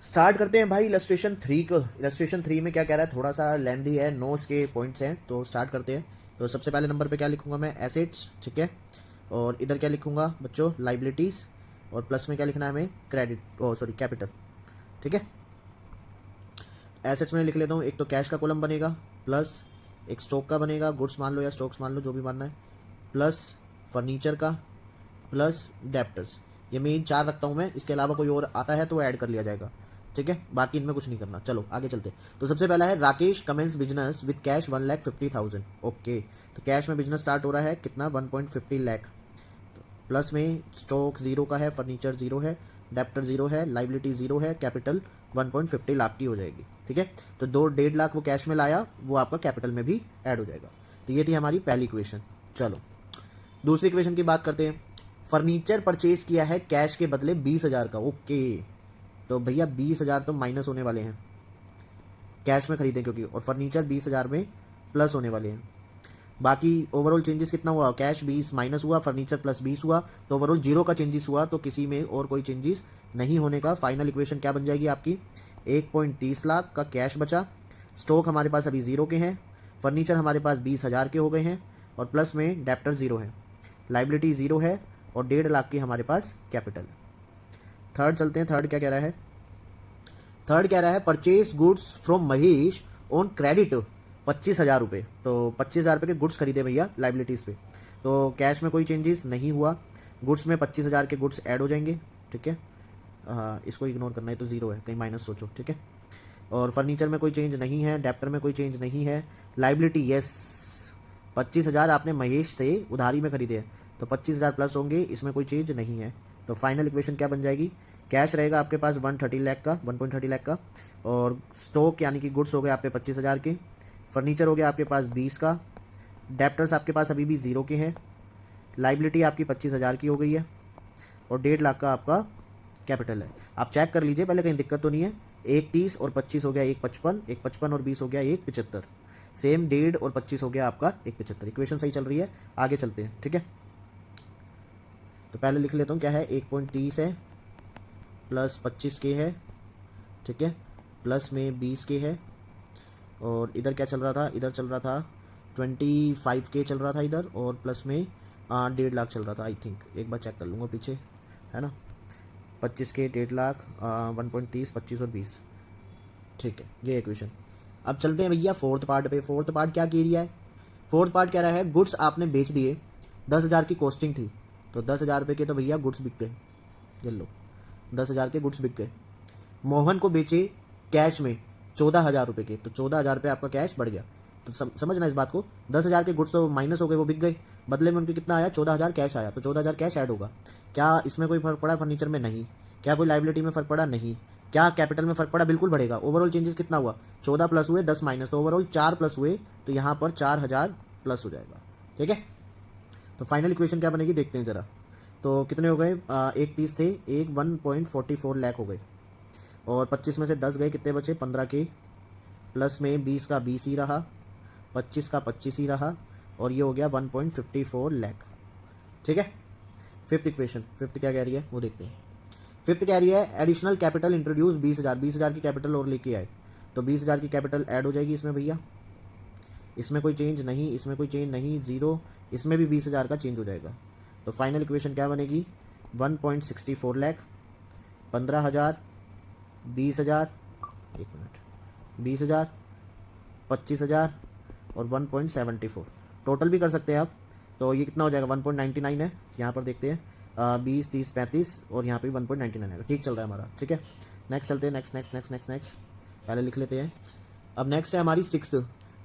Start करते हैं भाई इलस्ट्रेशन 3 को। इलस्ट्रेशन 3 में क्या कह रहा है, थोड़ा सा लेंदी है, नोट्स के पॉइंट्स हैं, तो स्टार्ट करते हैं। तो सबसे पहले नंबर पे क्या लिखूंगा मैं, एसेट्स, ठीक है। और इधर क्या लिखूंगा बच्चों, लाइबिलिटीज़। और प्लस में क्या लिखना है हमें, क्रेडिट, ओ सॉरी कैपिटल, ठीक है। एसेट्स में लिख लेता हूँ, एक तो कैश का कॉलम बनेगा, प्लस एक स्टॉक का बनेगा, गुड्स मान लो या स्टॉक्स मान लो, जो भी मानना है, प्लस फर्नीचर का, प्लस डेप्टर्स। ये मेन चार रखता हूँ मैं, इसके अलावा कोई और आता है तो ऐड कर लिया जाएगा, ठीक है। बाकी इनमें कुछ नहीं करना। चलो आगे चलते हैं। तो सबसे पहला है Rakesh commences business with cash 1,50,000। Okay, तो कैश में बिजनेस स्टार्ट हो रहा है कितना, 1.50 लाख। प्लस में स्टॉक जीरो का है, फर्नीचर जीरो है, डेप्टर जीरो है, लाइबिलिटी जीरो है, कैपिटल 1.50 लाख की हो जाएगी, ठीक है। तो 1.5 लाख वो कैश में लाया, वो आपका कैपिटल में भी ऐड हो जाएगा। तो ये थी हमारी पहली इक्वेशन। चलो दूसरी इक्वेशन की बात करते हैं। फर्नीचर परचेज किया है कैश के बदले 20,000 का। ओके, तो भैया 20,000 तो माइनस होने वाले हैं, कैश में खरीदे क्योंकि, और फर्नीचर 20,000 में प्लस होने वाले हैं। बाकी ओवरऑल चेंजेस कितना हुआ, कैश 20 माइनस हुआ, फर्नीचर प्लस 20 हुआ, तो ओवरऑल जीरो का चेंजेस हुआ। तो किसी में और कोई चेंजेस नहीं होने का। फाइनल इक्वेशन क्या बन जाएगी आपकी, 1.30 लाख का कैश बचा, स्टॉक हमारे पास अभी जीरो के हैं, फर्नीचर हमारे पास 20,000 के हो गए हैं, और प्लस में डेप्टर जीरो है, लाइबिलिटी जीरो है, और 1.5 लाख की हमारे पास कैपिटल है। थर्ड चलते हैं, थर्ड क्या कह रहा है, थर्ड कह रहा है purchase goods from Mahesh on credit 25,000 रुपये। तो 25,000 रुपये के गुड्स खरीदे भैया लाइबिलिटीज़ पे। तो कैश में कोई चेंजेस नहीं हुआ, गुड्स में 25,000 के गुड्स ऐड हो जाएंगे, ठीक है। इसको इग्नोर करना है, तो जीरो है, कहीं माइनस सोचो, ठीक है। और फर्नीचर में कोई चेंज नहीं है, डेप्टर में कोई चेंज नहीं है, लाइबिलिटी यस, 25,000 आपने महेश से उधारी में खरीदे हैं, तो 25,000 प्लस होंगे, इसमें कोई चेंज नहीं है। तो फाइनल इक्वेशन क्या बन जाएगी, कैश रहेगा आपके पास 130 लाख का, 1.30 लाख का, और स्टॉक यानी कि गुड्स हो गए आपके 25,000 के, फर्नीचर हो गया आपके पास 20 का, डेप्टर्स आपके पास अभी भी जीरो के हैं, लाइबिलिटी आपकी 25,000 की हो गई है, और 1.5 लाख का आपका कैपिटल है। आप चेक कर लीजिए पहले, कहीं दिक्कत तो नहीं है। 1.30 और 25 हो गया 1.55, 1.55 और 20 हो गया 1.75, सेम 1.5 और 25 हो गया आपका 1.75। इक्वेशन सही चल रही है, आगे चलते हैं, ठीक है। तो पहले लिख लेता हूँ क्या है, 1.30 है, प्लस 25 के है, ठीक है, प्लस में 20 के है, और इधर क्या चल रहा था, इधर चल रहा था 25 के चल रहा था इधर, और प्लस में 1.5 लाख चल रहा था आई थिंक, एक बार चेक कर लूँगा पीछे, है ना। 25 के 1.5 लाख, 1.30, 25 और 20, ठीक है, ये इक्वेशन। अब चलते हैं भैया फोर्थ पार्ट पे। फोर्थ पार्ट क्या कह रहा है, फोर्थ पार्ट कह रहा है गुड्स आपने बेच दिए, 10,000 की कॉस्टिंग थी, तो 10,000 रुपये के तो भैया गुड्स बिक गए, ये लो 10,000 के गुड्स बिक गए। मोहन को बेचे कैश में 14,000 रुपये के, तो 14,000 रुपये आपका कैश बढ़ गया। तो समझना इस बात को, 10,000 के गुड्स तो माइनस हो गए, वो बिक गए, बदले में उनके कितना आया, 14,000 कैश आया, तो 14,000 कैश ऐड होगा। क्या इसमें कोई फर्क पड़ा, फर्नीचर में नहीं। क्या कोई लाइबिलिटी में फर्क पड़ा, नहीं। क्या कैपिटल में फर्क पड़ा, बिल्कुल बढ़ेगा। ओवरऑल चेंजेस कितना हुआ, 14 प्लस हुए 10 माइनस, तो ओवरऑल 4 प्लस हुए, तो यहाँ पर 4,000 प्लस हो जाएगा, ठीक है। तो फाइनल इक्वेशन क्या बनेगी देखते हैं जरा। तो कितने हो गए, 1.30 थे, एक 1.44 लाख हो गए, और 25 में से 10 गए, कितने बचे, 15 के, प्लस में 20 का 20 ही रहा, 25 का 25 ही रहा, और ये हो गया 1.54 लाख, ठीक है। फिफ्थ इक्वेशन, फिफ्थ क्या कह रही है वो देखते हैं। फिफ्थ कह रही है एडिशनल कैपिटल इंट्रोड्यूस 20,000, 20,000 की कैपिटल और लेके आए, तो 20,000 की कैपिटल ऐड हो जाएगी इसमें भैया, इसमें कोई चेंज नहीं, इसमें कोई चेंज नहीं, जीरो, इसमें भी 20,000 का चेंज हो जाएगा। तो फाइनल इक्वेशन क्या बनेगी, 1.64 लाख, 15,000, 20,000, एक मिनट, 20,000, 25,000 और 1.74, टोटल भी कर सकते हैं आप। तो ये कितना हो जाएगा, 1.99 है, यहाँ पर देखते हैं, 20, 30, 35, और यहाँ पे 1.99 है, ठीक चल रहा है हमारा, ठीक है। नेक्स्ट चलते हैं, next next next next next पहले लिख लेते हैं। अब नेक्स्ट है हमारी सिक्स्थ,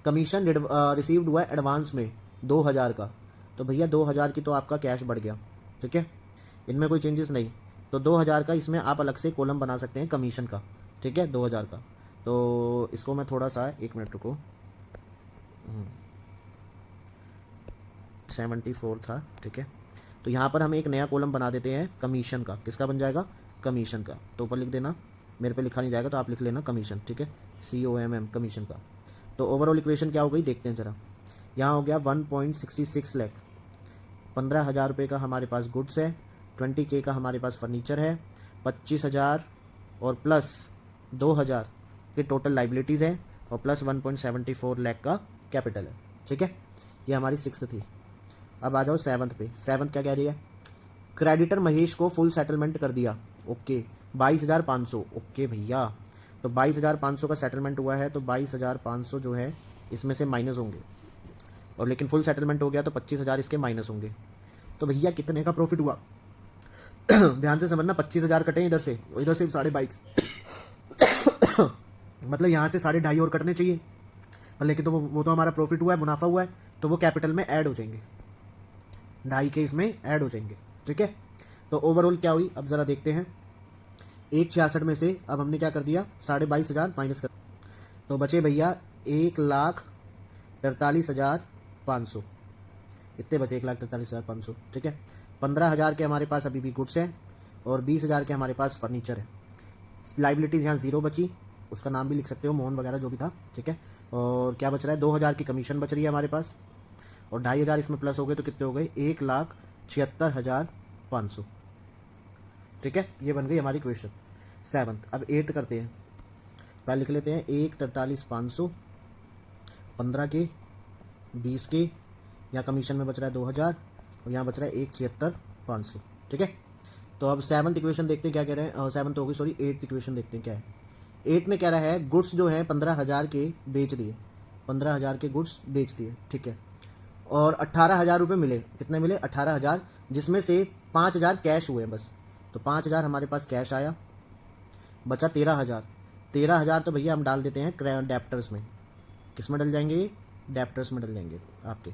कमीशन रिसीव्ड हुआ है एडवांस में 2,000 का, तो भैया 2,000 की तो आपका कैश बढ़ गया, ठीक है, इनमें कोई चेंजेस नहीं। तो 2,000 का इसमें आप अलग से कॉलम बना सकते हैं कमीशन का, ठीक है, 2,000 का। तो इसको मैं थोड़ा सा, एक मिनट रुको, 74 था, ठीक है। तो यहाँ पर हम एक नया कॉलम बना देते हैं कमीशन का, किसका बन जाएगा, कमीशन का। तो ऊपर लिख देना, मेरे पे लिखा नहीं जाएगा तो आप लिख लेना कमीशन, ठीक है, COMM, कमीशन का। तो ओवरऑल इक्वेशन क्या हो गई देखते हैं ज़रा। यहाँ हो गया 1.66 लाख, 15,000 रुपये का हमारे पास गुड्स है, 20K का हमारे पास फर्नीचर है, 25,000 और प्लस 2000 के टोटल लाइबिलिटीज़ हैं और प्लस 1.74 लाख का कैपिटल है। ठीक है, ये हमारी 6th थी। अब आ जाओ 7th पे। 7th क्या कह रही है? क्रेडिटर महेश को फुल सेटलमेंट कर दिया। ओके, 22,500। ओके भैया, तो 22,500 का सेटलमेंट हुआ है, तो 22,500 जो है इसमें से माइनस होंगे, और लेकिन फुल सेटलमेंट हो गया तो 25,000 इसके माइनस होंगे। तो भैया कितने का प्रॉफिट हुआ? ध्यान से समझना, 25,000 कटे इधर से और इधर से 22,500 मतलब यहाँ से 2.5 और कटने चाहिए, पर लेकिन तो वो तो हमारा प्रॉफिट हुआ है, मुनाफा हुआ है, तो वो कैपिटल में ऐड हो जाएंगे, 2.5 के इसमें ऐड हो जाएंगे। ठीक है, तो ओवरऑल क्या हुई अब ज़रा देखते हैं। 1,66 में से अब हमने क्या कर दिया, 22,500 माइनस कर, तो बचे भैया 1,43,500। इतने बचे 1,43,500। ठीक है, 15,000 के हमारे पास अभी भी गुड्स हैं और 20,000 के हमारे पास फर्नीचर है। लाइबिलिटीज़ यहाँ 0 बची, उसका नाम भी लिख सकते हो, मोहन वगैरह जो भी था। ठीक है, और क्या बच रहा है? 2,000 की कमीशन बच रही है हमारे पास, और 2,500 इसमें प्लस हो गए तो कितने हो गए? 1,76,500। ठीक है, ये बन गई हमारी क्वेश्चन 7th। अब 8th करते हैं। पहले लिख लेते हैं 1,43,500, 15 के, 20 के, यहाँ कमीशन में बच रहा है 2,000 और यहाँ बच रहा है 1,76,500। ठीक है, तो अब 7th इक्वेशन देखते हैं क्या कह रहे हैं। 7th होगी, सॉरी 8th इक्वेशन देखते हैं क्या है। 8 में कह रहा है गुड्स जो है 15,000 के बेच दिए, 15,000 के गुड्स बेच दिए। ठीक है, और 18,000 रुपये मिले। कितने मिले? 18,000, जिसमें से 5,000 कैश हुए बस, तो 5,000 हमारे पास कैश आया, बचा 13,000। 13,000 तो भैया हम डाल देते हैं डेप्टर्स में। किस में डल जाएंगे? डेप्टर्स में डल जाएंगे आपके,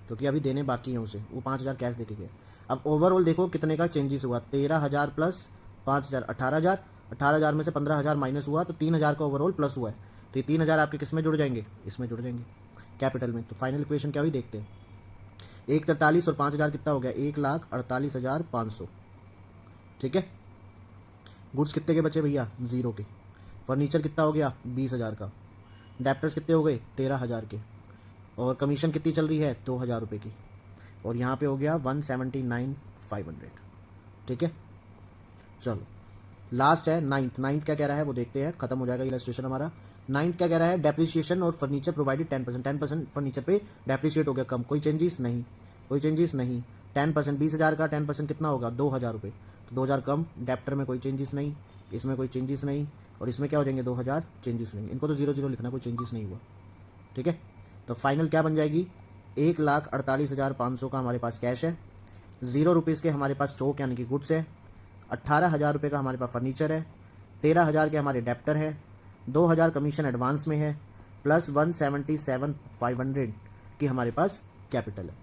क्योंकि अभी देने बाकी हैं उसे, वो 5,000 कैश देके गए। अब ओवरऑल देखो कितने का चेंजेस हुआ, 13,000 प्लस 5,000 18,000, 18,000 में से 15,000 माइनस हुआ तो 3,000 का ओवरऑल प्लस हुआ है, तो ये 3,000 आपके किस में जुड़ जाएंगे? इसमें जुड़ जाएंगे, कैपिटल में। तो फाइनल इक्वेशन क्या हुई देखते हैं। 1,43 और 5,000 कितना हो गया? 1,48,500। ठीक है, गुड्स कितने के बचे भैया? 0 के। फर्नीचर कितना हो गया? 20,000 का। डेप्टर्स कितने हो गए? 13,000 के। और कमीशन कितनी चल रही है? 2,000 रुपये की। और यहाँ पे हो गया 179,500। ठीक है, चलो लास्ट है 9th। 9th क्या कह रहा है वो देखते हैं, खत्म हो जाएगा इलस्ट्रेशन हमारा। 9th क्या कह रहा है? डेप्रिसिएशन और फर्नीचर प्रोवाइडेड 10%। 10% फर्नीचर पे डेप्रिशिएट हो गया कम, कोई चेंजेस नहीं, कोई चेंजेस नहीं। 10%, 20,000 का 10% कितना होगा? 2,000 रुपये, तो 2,000 कम। डेप्टर में कोई चेंजेस नहीं, इसमें कोई चेंजेस नहीं, और इसमें क्या हो जाएंगे? 2,000 चेंजेस होंगे। इनको तो 0 लिखना, कोई चेंजेस नहीं हुआ। ठीक है, तो फाइनल क्या बन जाएगी? 1,48,500 का हमारे पास कैश है, 0 रुपीज़ के हमारे पास स्टॉक यानी कि गुड्स है, 18,000 रुपये का हमारे पास फर्नीचर है, 13,000 के हमारे डेप्टर है, 2,000 कमीशन एडवांस में है, प्लस 177,500 की हमारे पास कैपिटल है।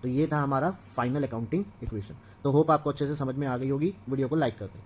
तो ये था हमारा फाइनल अकाउंटिंग इक्वेशन। तो होप आपको अच्छे से समझ में आ गई होगी। वीडियो को लाइक कर दें।